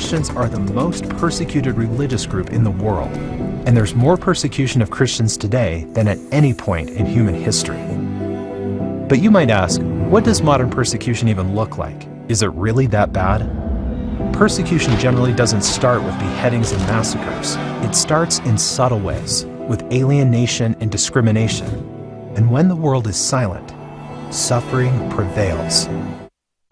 Christians are the most persecuted religious group in the world, and there's more persecution of Christians today than at any point in human history. But you might ask, what does modern persecution even look like? Is it really that bad? Persecution generally doesn't start with beheadings and massacres. It starts in subtle ways, with alienation and discrimination. And when the world is silent, suffering prevails.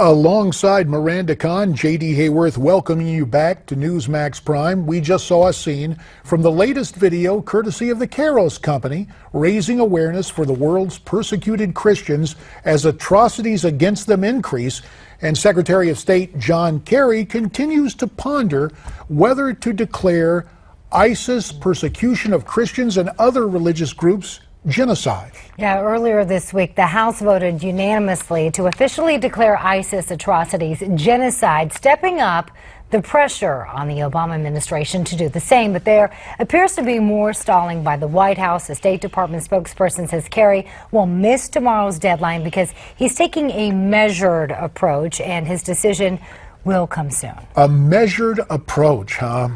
Alongside Miranda Kahn, J.D. Hayworth welcoming you back to Newsmax Prime. We just saw a scene from the latest video courtesy of the KAIROS Company, raising awareness for the world's persecuted Christians as atrocities against them increase. And Secretary of State John Kerry continues to ponder whether to declare ISIS persecution of Christians and other religious groups genocide. Yeah, earlier this week, the House voted unanimously to officially declare ISIS atrocities genocide, stepping up the pressure on the Obama administration to do the same. But there appears to be more stalling by the White House. The State Department spokesperson says Kerry will miss tomorrow's deadline because he's taking a measured approach, and his decision will come soon. A measured approach, huh?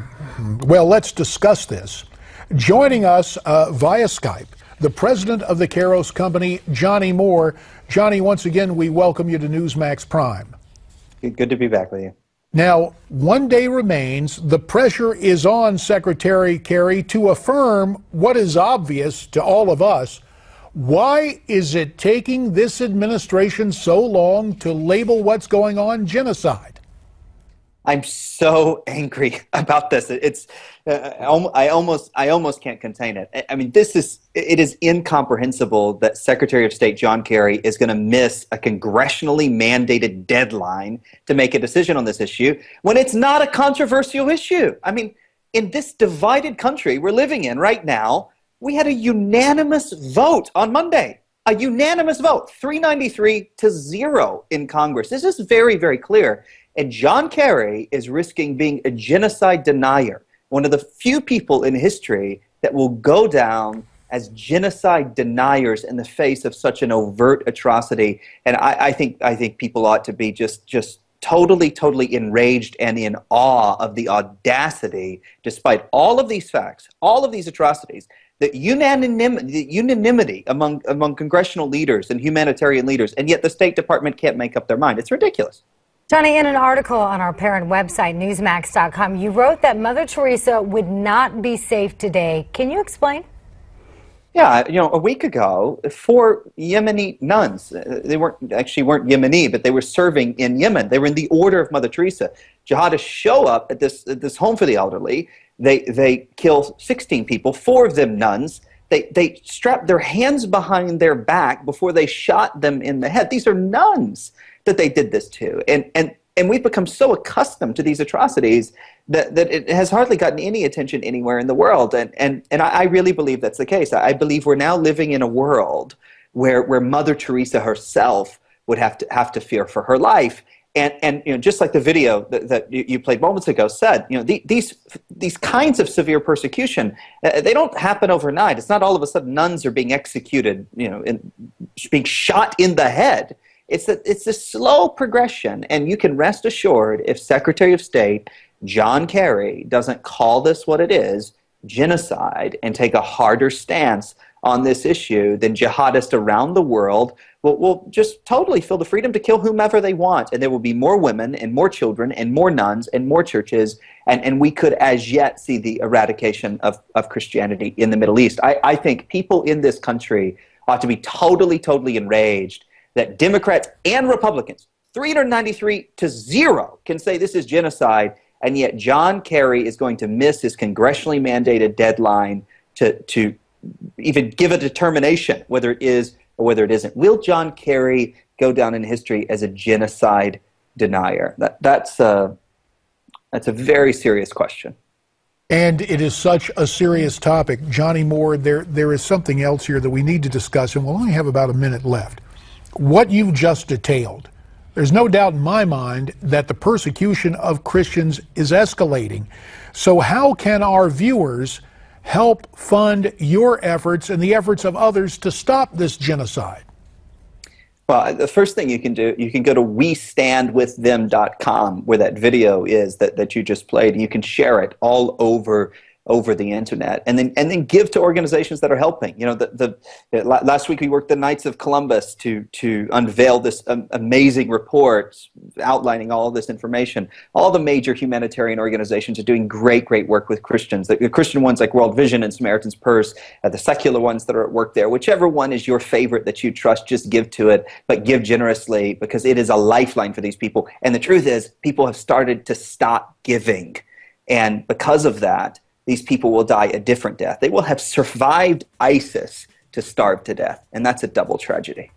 Well, let's discuss this. Joining us via Skype, the president of the KAIROS Company, Johnnie Moore. Johnnie, once again, we welcome you to Newsmax Prime. Good to be back with you. Now, one day remains. The pressure is on Secretary Kerry to affirm what is obvious to all of us. Why is it taking this administration so long to label what's going on genocide? I'm so angry about this. I almost can't contain it. I mean, it is incomprehensible that Secretary of State John Kerry is going to miss a congressionally mandated deadline to make a decision on this issue when it's not a controversial issue. I mean, in this divided country we're living in right now, we had a unanimous vote on Monday. A unanimous vote, 393 to 0 in Congress. This is very, very clear. And John Kerry is risking being a genocide denier, one of the few people in history that will go down as genocide deniers in the face of such an overt atrocity. And I think people ought to be just totally enraged and in awe of the audacity, despite all of these facts, all of these atrocities, the unanimity among congressional leaders and humanitarian leaders, and yet the State Department can't make up their mind. It's ridiculous. Johnnie, in an article on our parent website, Newsmax.com, you wrote that Mother Teresa would not be safe today. Can you explain? Yeah, a week ago, 4 Yemeni nuns, they weren't Yemeni, but they were serving in Yemen. They were in the Order of Mother Teresa. Jihadists show up at this home for the elderly. They kill 16 people, 4 of them nuns. They strapped their hands behind their back before they shot them in the head. These are nuns that they did this to. And we've become so accustomed to these atrocities that it has hardly gotten any attention anywhere in the world. And I really believe that's the case. I believe we're now living in a world where Mother Teresa herself would have to fear for her life. And just like the video that you played moments ago said, these kinds of severe persecution, they don't happen overnight. It's not all of a sudden nuns are being executed, being shot in the head. It's a slow progression, and you can rest assured if Secretary of State John Kerry doesn't call this what it is, genocide, and take a harder stance on this issue, then jihadists around the world will just totally feel the freedom to kill whomever they want. And there will be more women and more children and more nuns and more churches. And we could as yet see the eradication of Christianity in the Middle East. I think people in this country ought to be totally enraged that Democrats and Republicans, 393 to 0, can say this is genocide. And yet John Kerry is going to miss his congressionally mandated deadline to even give a determination whether it is or whether it isn't. Will John Kerry go down in history as a genocide denier? That's a very serious question. And it is such a serious topic. Johnnie Moore, there is something else here that we need to discuss, and we'll only have about a minute left. What you've just detailed, there's no doubt in my mind that the persecution of Christians is escalating. So how can our viewers help fund your efforts and the efforts of others to stop this genocide? Well, the first thing you can do, you can go to westandwiththem.com, where that video is that you just played, and you can share it all over the internet, and then give to organizations that are helping. You know, last week we worked the Knights of Columbus to unveil this amazing report outlining all of this information. All the major humanitarian organizations are doing great work with Christians. The Christian ones like World Vision and Samaritan's Purse, the secular ones that are at work there. Whichever one is your favorite that you trust, just give to it, but give generously, because it is a lifeline for these people. And the truth is, people have started to stop giving, and because of that, these people will die a different death. They will have survived ISIS to starve to death, and that's a double tragedy.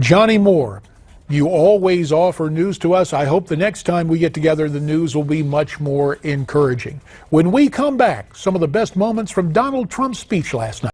Johnnie Moore, you always offer news to us. I hope the next time we get together, the news will be much more encouraging. When we come back, some of the best moments from Donald Trump's speech last night.